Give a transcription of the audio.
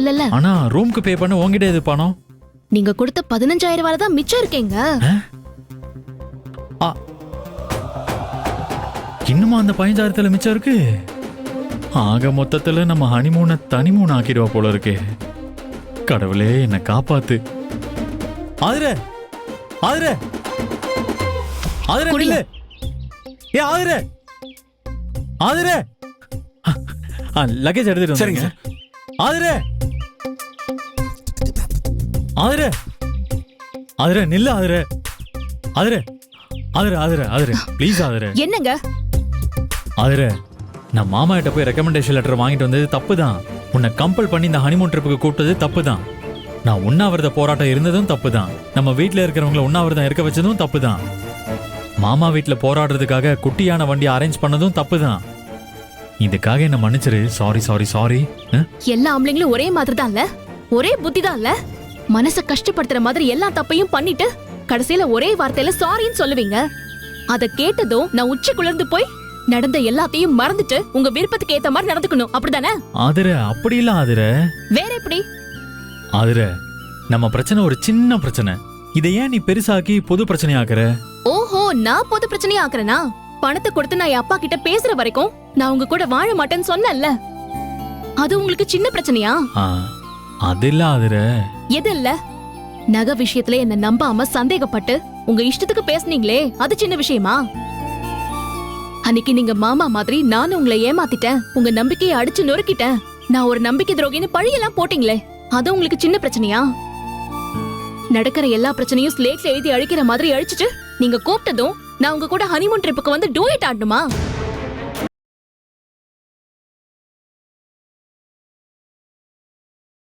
இல்லல்ல. ஆனா ரூம்க்கு பே பண்ண உங்ககிட்ட எது பணம்? நீங்க கொடுத்த 15,000 ரூபாய் தான் மிச்சம் இருக்கேங்க. இன்னுமா அந்த 15,000 மிச்சம் இருக்கு? ஆக மொத்தத்துல நம்ம ஹனிமூனை தனிமூன் ஆக்கிடுவா போல இருக்கு. கடவுளே என்ன காப்பாத்து. ஆதிரே ஆதிரே ஆதிரே நில்லு. ஏ ஆதிரே ஆதிரே லக்கேஜ் எடுத்துட்டு சரிங்க வந்துருங்க. ஆதிரே ஆதிரே ஆதிரே நில்லு. ஆதிரே ஆதிரே ஆதிரே ஆதிரே ஆதிரே ப்ளீஸ் ஆதிரே. என்னங்க? ஆதிரே நான் மாமா கிட்ட போய் ரெக்கமெண்டேஷன் லெட்டர் வாங்கிட்டு வந்தது தப்பு தான். உன்னை கம்பல் பண்ணி இந்த ஹனிமூன் ட்ரிப்புக்கு கூப்பிட்டது தப்பு தான். நான் உண்ணாவிரத போராட்டம் இருந்ததும் தப்பு தான். நம்ம வீட்டில் இருக்கிறவங்களை உண்ணாவிரதம் இருக்க வச்சதும் தப்பு தான். மாமா வீட்டில் போராடுறதுக்காக குட்டியான வண்டி அரேஞ்ச் பண்ணதும் தப்பு தான். இதுக்காக என்ன மன்னிச்சிரு. Sorry sorry sorry. எல்லா ஆம்பளைங்களும் ஒரே மாதிரி தான் இல்ல, ஒரே புத்தி தான் இல்ல. மனச கஷ்டப்படுத்துற மாதிரி எல்லா தப்பையும் பண்ணிட்டு கடைசியில ஒரே வார்த்தையில சாரின்னு சொல்லுவீங்க. அத கேட்டதும் நான் உச்சி குளிர்ந்து போய் நடந்த எல்லாத்தையும் மறந்துட்டு உங்க விருப்பத்துக்கு ஏத்த மாதிரி நடந்துக்கணும், அப்படிதானே? ஆதிரே அப்படி இல்ல ஆதிரே. வேற எப்படி? ஆதிரே நம்ம பிரச்சனை ஒரு சின்ன பிரச்சனை. இதை ஏன் நீ பெருசாக்கி பொது பிரச்சனையாக்குற? ஓஹோ, நான் பொது பிரச்சனையா ஆக்குறேனா? பணத்தை கொடுத்து நான் என் அப்பா கிட்ட பேசுற வரைக்கும் நான் உங்க கூட வாழ மாட்டேன்னு சொன்னேன்ல, அது உங்களுக்கு சின்ன பிரச்சனையா? அது இல்ல ஆதிரே. எது இல்ல? நகை விஷயத்துல என்ன நம்பாம சந்தேகப்பட்டு உங்க இஷ்டத்துக்கு பேசுனீங்களே, அது சின்ன விஷயமா? அன்னைக்கு நீங்க மாமா மாதிரி நானும் உங்களை ஏமாத்திட்டேன், உங்க நம்பிக்கையை அடிச்சு நொறுக்கிட்டேன், நான் ஒரு நம்பிக்கை துரோகின்னு பழியெல்லாம் போட்டீங்களே, அது உங்களுக்கு சின்ன பிரச்சனையா? நடக்கிற எல்லா பிரச்சனையும் ஸ்லேட்ல எழுதி அழிக்கிற மாதிரி அழிச்சிட்டு நீங்க கூப்பிட்டதும் நான் உங்க கூட ஹனிமூன் ட்ரிப்புக்கு வந்து டூயட் ஆடணுமா?